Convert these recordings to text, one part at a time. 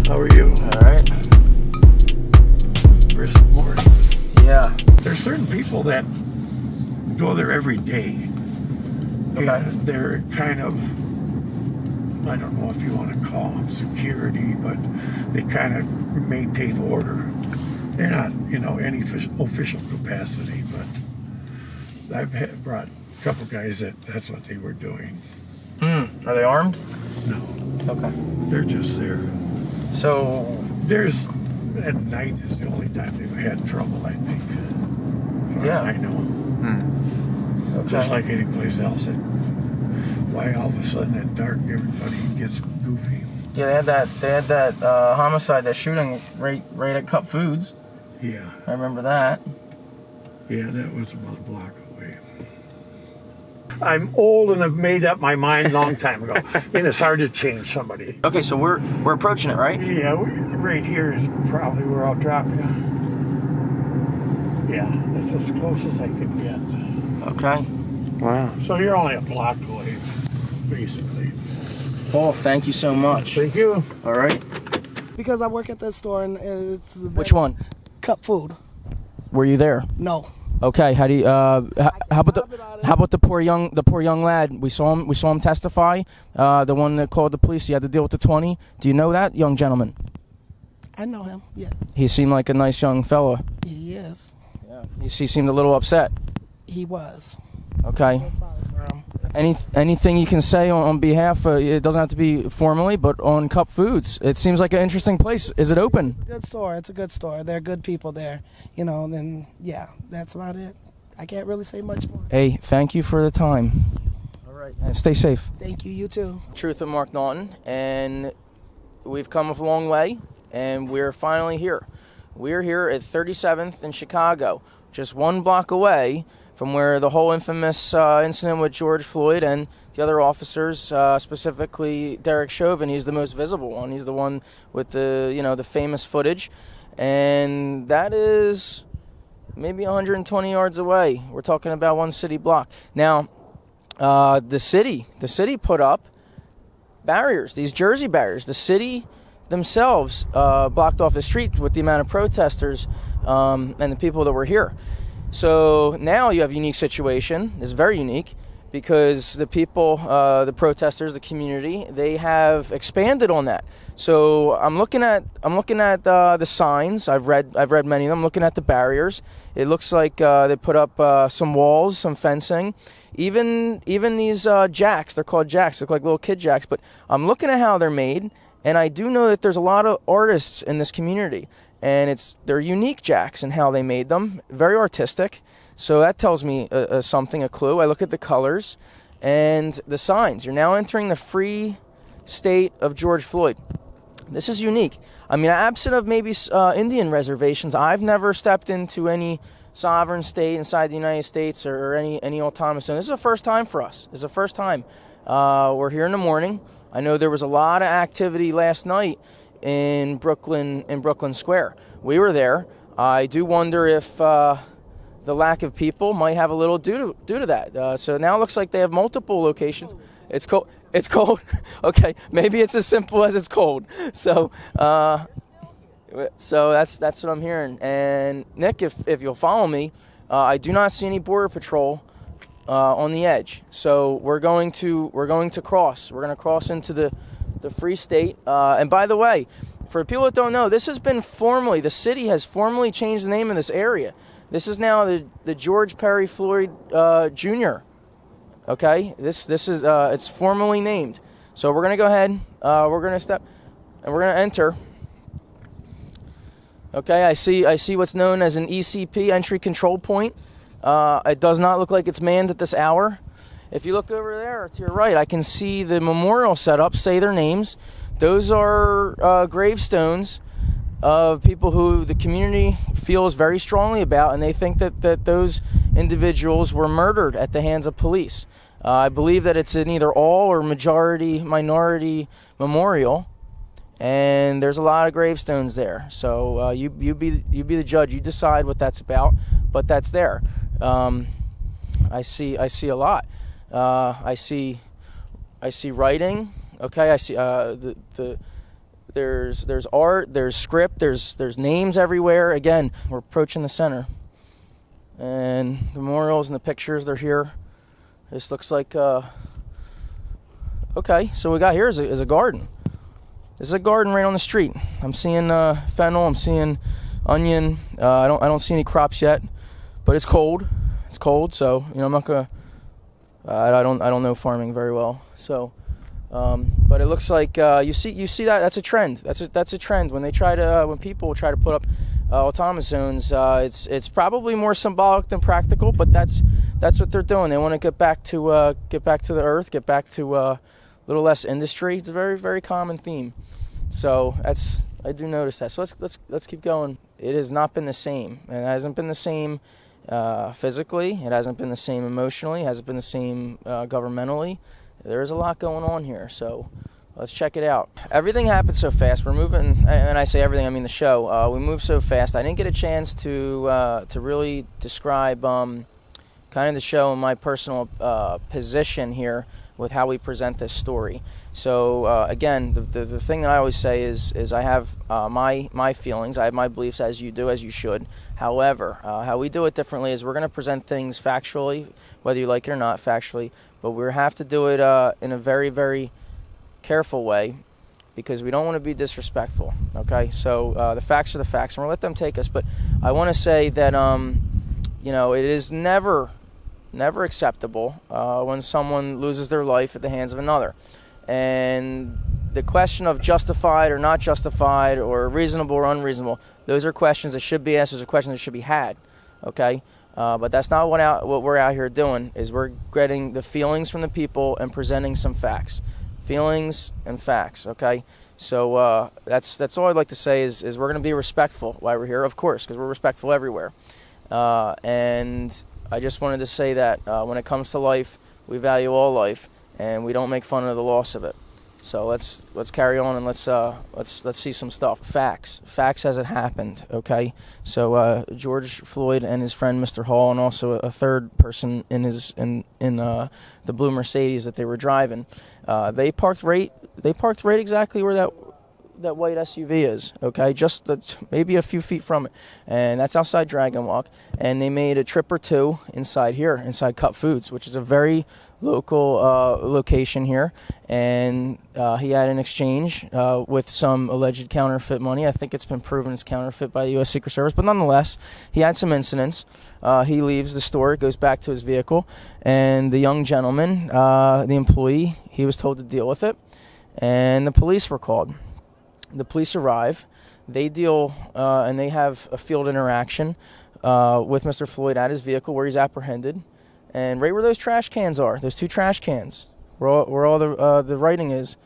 How are you? All right. Brisk morning. Yeah. There's certain people that go there every day. Okay. And they're kind of, I don't know if you want to call them security, but they kind of maintain order. They're not, any official capacity, but I've brought a couple guys that's what they were doing. Are they armed? No. Okay. They're just there. So At night is the only time they've had trouble, I think. As far as I know. Okay. Just like any place else. Why all of a sudden at dark everybody gets goofy? Yeah, they had that homicide, that shooting right at Cup Foods. Yeah. I remember that. Yeah, that was about a block away. I'm old and have made up my mind a long time ago. And it's hard to change somebody. Okay, so we're approaching it, right? Yeah, right here is probably where I'll drop you. Yeah, that's as close as I could get. Okay. Wow. So you're only a block away, basically. Paul, thank you so much. Thank you. All right. Because I work at that store and it's Which one? Cup Food. Were you there? No. Okay. How do you? How about the poor young lad? We saw him testify. The one that called the police. He had to deal with the 20. Do you know that young gentleman? I know him. Yes. He seemed like a nice young fella. He is. Yeah. He seemed a little upset. He was. Okay. I feel sorry for him. Anything you can say on behalf? It doesn't have to be formally, but on Cup Foods, it seems like an interesting place. Is it open? It's a good store. It's a good store. There are good people there. Then yeah, that's about it. I can't really say much more. Hey, thank you for the time. All right. And stay safe. Thank you. You too. Truth of Mark Naughton, and we've come a long way, and we're finally here. We're here at 37th in Chicago, just one block away from where the whole infamous incident with George Floyd and the other officers, specifically Derek Chauvin, he's the most visible one. He's the one with the famous footage, and that is maybe 120 yards away. We're talking about one city block. Now, the city put up barriers, these Jersey barriers. The city themselves blocked off the street with the amount of protesters and the people that were here. So now you have a unique situation. It's very unique because the people, the protesters, the community, they have expanded on that. So I'm looking at the signs. I've read many of them. I'm looking at the barriers. It looks like they put up some walls, some fencing, even these jacks. They're called jacks. They look like little kid jacks. But I'm looking at how they're made, and I do know that there's a lot of artists in this community. And they're unique jacks in how they made them, very artistic. So that tells me something, a clue. I look at the colors and the signs. You're now entering the free state of George Floyd. This is unique. I mean, absent of maybe Indian reservations, I've never stepped into any sovereign state inside the United States or any autonomous zone. This is the first time for us. It's the first time. We're here in the morning. I know there was a lot of activity last night in Brooklyn Square. We were there. I do wonder if the lack of people might have a little due to that. So now it looks like they have multiple locations. It's cold. It's cold. Okay, maybe it's as simple as it's cold. So that's what I'm hearing. And Nick, if you'll follow me, I do not see any border patrol on the edge. So we're going to cross. We're going to cross into the free state. And by the way, for people that don't know, this has been the city has formally changed the name of this area. This is now the George Perry Floyd Jr. Okay, this is it's formally named. So we're gonna go ahead. We're gonna step, and we're gonna enter. Okay, I see what's known as an ECP, entry control point. It does not look like it's manned at this hour. If you look over there to your right, I can see the memorial set up, say their names. Those are gravestones of people who the community feels very strongly about, and they think that those individuals were murdered at the hands of police. I believe that it's an either all or minority memorial, and there's a lot of gravestones there. So you be the judge. You decide what that's about, but that's there. I see a lot. I see writing. Okay, I see there's art, there's script, there's names everywhere. Again, we're approaching the center, and the memorials and the pictures, they're here. This looks like okay. So what we got here is a garden. This is a garden right on the street. I'm seeing fennel. I'm seeing onion. I don't see any crops yet, but it's cold. It's cold, so I'm not gonna. I don't know farming very well, so. But it looks like you see that that's a trend. That's a trend when people try to put up autonomous zones. It's probably more symbolic than practical, but that's what they're doing. They want to get back to the earth, get back to a little less industry. It's a very, very common theme. So I do notice that. So let's keep going. It has not been the same, and it hasn't been the same physically. It hasn't been the same emotionally. It hasn't been the same governmentally. There's a lot going on here, so let's check it out. Everything happened so fast. We're moving, and I say everything, I mean the show. We moved so fast. I didn't get a chance to really describe kind of the show and my personal position here with how we present this story. So again, the thing that I always say is I have my feelings, I have my beliefs, as you do, as you should. However, how we do it differently is we're going to present things factually, whether you like it or not, factually, but we have to do it in a very, very careful way because we don't want to be disrespectful, okay? So the facts are the facts, and we'll let them take us, but I want to say that, it is never acceptable when someone loses their life at the hands of another. And the question of justified or not justified or reasonable or unreasonable, those are questions that should be asked. Those are questions that should be had, okay? But that's not what we're out here doing, is we're getting the feelings from the people and presenting some facts. Feelings and facts, okay? So that's all I'd like to say is we're going to be respectful while we're here, of course, because we're respectful everywhere. And I just wanted to say that when it comes to life, we value all life, and we don't make fun of the loss of it. So let's carry on and let's see some stuff. Facts as it happened. Okay. So George Floyd and his friend Mr. Hall, and also a third person in the blue Mercedes that they were driving. They parked right exactly where that white SUV is, okay, just maybe a few feet from it, and that's outside Dragon Walk, and they made a trip or two inside Cut Foods, which is a very local location here, and he had an exchange with some alleged counterfeit money. I think it's been proven it's counterfeit by the U.S. Secret Service, but nonetheless, he had some incidents. He leaves the store, goes back to his vehicle, and the young gentleman, the employee, he was told to deal with it, and the police were called. The police arrive, they deal, and they have a field interaction with Mr. Floyd at his vehicle where he's apprehended. And right where those trash cans are, those two trash cans, where all the writing is,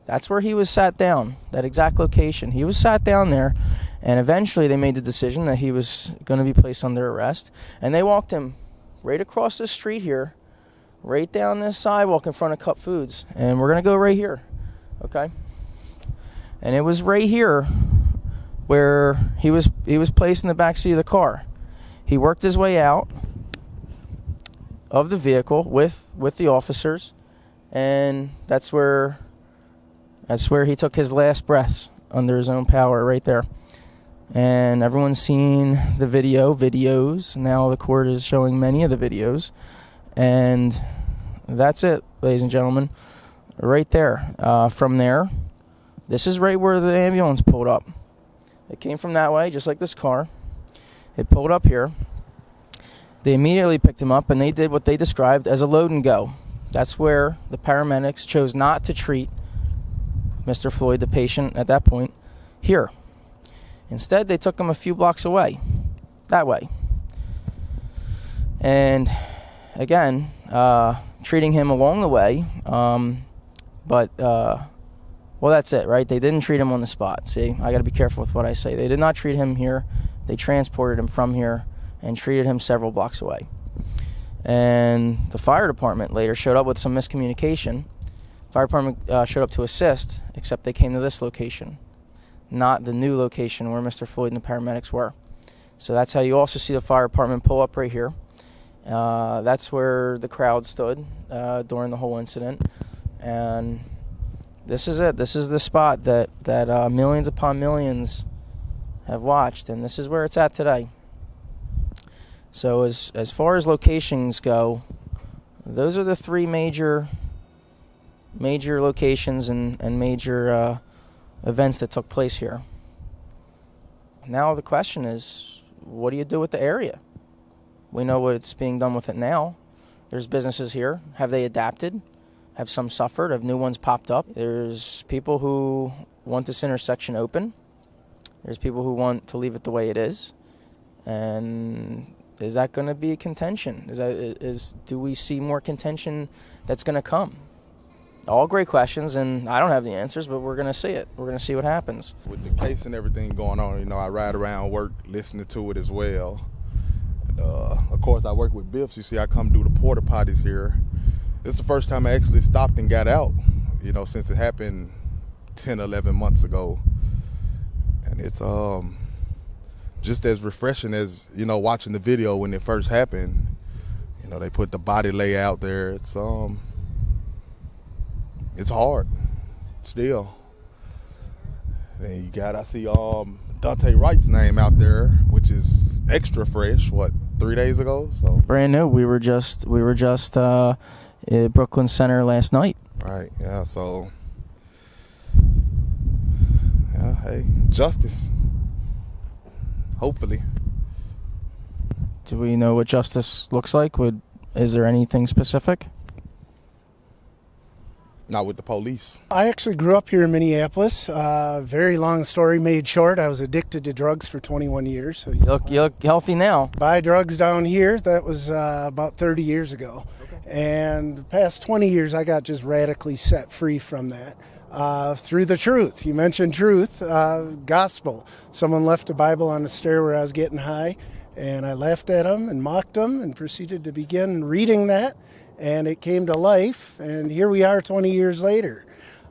that's where he was sat down, that exact location. He was sat down there, and eventually they made the decision that he was going to be placed under arrest. And they walked him right across the street here, right down this sidewalk in front of Cut Foods. And we're going to go right here, okay? And it was right here where he was placed in the back seat of the car. He worked his way out of the vehicle with the officers, and that's where he took his last breaths under his own power, right there. And everyone's seen the videos. Now the court is showing many of the videos, and that's it, ladies and gentlemen, right there. From there, this is right where the ambulance pulled up. It came from that way, just like this car. It pulled up here. They immediately picked him up, and they did what they described as a load and go. That's where the paramedics chose not to treat Mr. Floyd, the patient at that point, here. Instead, they took him a few blocks away, that way. And again, treating him along the way, well, that's it, right? They didn't treat him on the spot. See, I got to be careful with what I say. They did not treat him here. They transported him from here and treated him several blocks away. And the fire department later showed up with some miscommunication. Fire department showed up to assist, except they came to this location, not the new location where Mr. Floyd and the paramedics were. So that's how you also see the fire department pull up right here. That's where the crowd stood during the whole incident. And This is it. This is the spot that millions upon millions have watched, and this is where it's at today. So as far as locations go, those are the three major locations and major events that took place here. Now the question is, what do you do with the area? We know what's being done with it now. There's businesses here. Have they adapted? Have some suffered? Have new ones popped up? There's people who want this intersection open. There's people who want to leave it the way it is. And is that going to be a contention? Do we see more contention that's going to come? All great questions, and I don't have the answers, but we're going to see it. We're going to see what happens. With the case and everything going on, you know, I ride around work listening to it as well. And, of course, I work with Biffs. You see, I come do the porta potties here. This is the first time I actually stopped and got out, you know, since it happened 10, 11 months ago. And it's just as refreshing as, you know, watching the video when it first happened. You know, they put the body lay out there. It's hard still. And I see Daunte Wright's name out there, which is extra fresh. 3 days ago? So brand new. We were just at Brooklyn Center last night. Right. Yeah. So yeah. Hey, justice. Hopefully. Do we know what justice looks like? Is there anything specific? Not with the police. I actually grew up here in Minneapolis. Very long story made short. I was addicted to drugs for 21 years. So you look healthy now. Buy drugs down here. That was about 30 years ago. Okay. And the past 20 years, I got just radically set free from that. Through the truth. You mentioned truth, gospel. Someone left a Bible on the stair where I was getting high, and I laughed at them and mocked them and proceeded to begin reading that. And it came to life, and here we are 20 years later.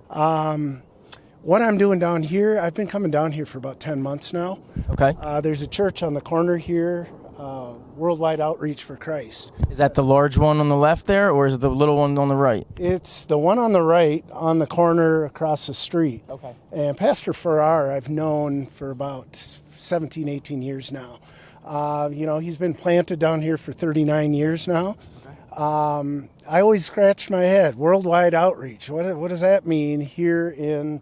What I'm doing down here, I've been coming down here for about 10 months now. Okay. There's a church on the corner here, Worldwide Outreach for Christ. Is that the large one on the left there, or is it the little one on the right? It's the one on the right, on the corner across the street. Okay. And Pastor Farrar I've known for about 17, 18 years now. You know, he's been planted down here for 39 years now. I always scratched my head. Worldwide outreach. What does that mean here in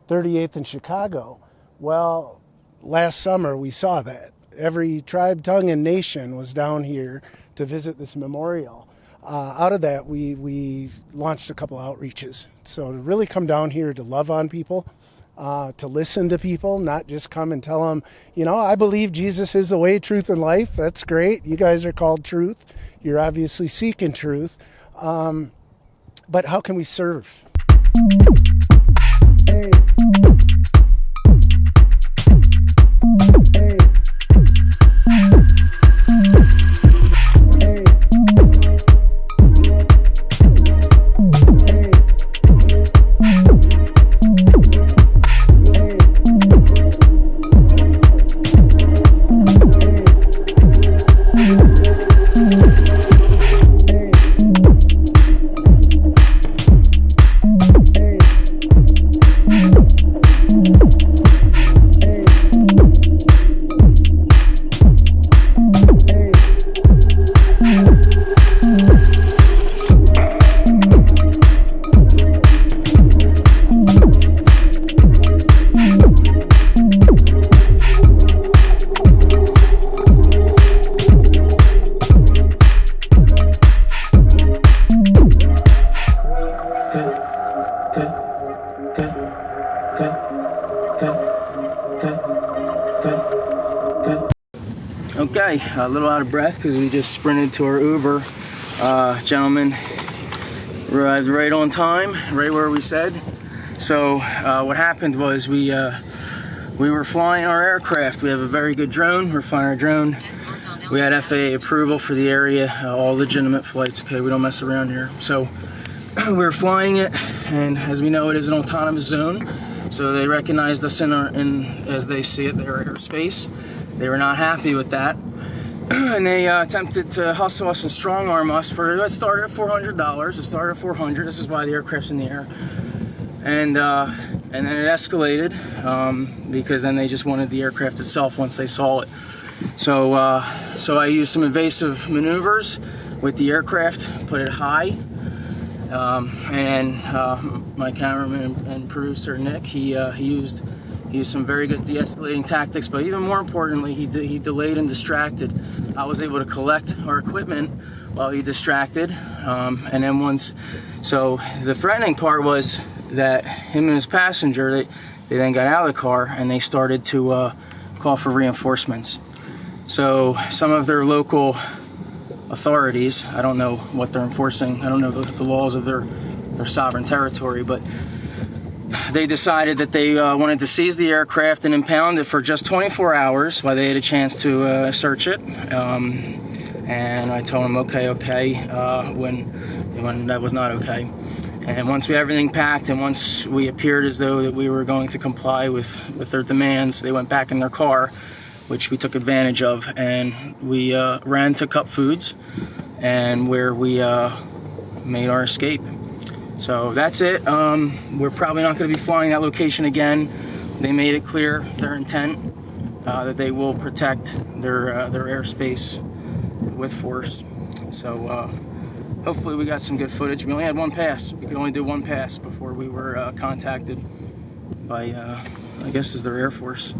38th and Chicago? Well, last summer we saw that. Every tribe, tongue, and nation was down here to visit this memorial. Out of that, we launched a couple outreaches. So to really come down here to love on people, to listen to people, not just come and tell them, you know, I believe Jesus is the way, truth, and life. That's great. You guys are called truth. You're obviously seeking truth. But how can we serve? Hey. Hey. Okay, a little out of breath because we just sprinted to our Uber. Gentleman arrived right on time, right where we said. So what happened was we were flying our aircraft. We have a very good drone. We're flying our drone. We had FAA approval for the area, all legitimate flights. Okay, we don't mess around here. So we were flying it, and as we know, it is an autonomous zone. So they recognized us as they see it, their airspace. They were not happy with that, and they attempted to hustle us and strong arm us for, it started at $400. It started at $400. This is why the aircraft's in the air. and then it escalated because then they just wanted the aircraft itself once they saw it. So I used some evasive maneuvers with the aircraft, put it high, and my cameraman and producer Nick, he used some very good de-escalating tactics, but even more importantly, he delayed and distracted. I was able to collect our equipment while he distracted, and then so the threatening part was that him and his passenger, they then got out of the car and they started to call for reinforcements. So some of their local authorities, I don't know what they're enforcing, I don't know the laws of their sovereign territory, but they decided that they wanted to seize the aircraft and impound it for just 24 hours while they had a chance to search it. And I told them, okay, when that was not okay. And once we had everything packed and once we appeared as though that we were going to comply with their demands, they went back in their car, which we took advantage of, and we ran to Cup Foods, and where we made our escape. So that's it. We're probably not going to be flying that location again. They made it clear their intent that they will protect their airspace with force. So hopefully we got some good footage. We only had one pass. We could only do one pass before we were contacted by, I guess is their Air Force.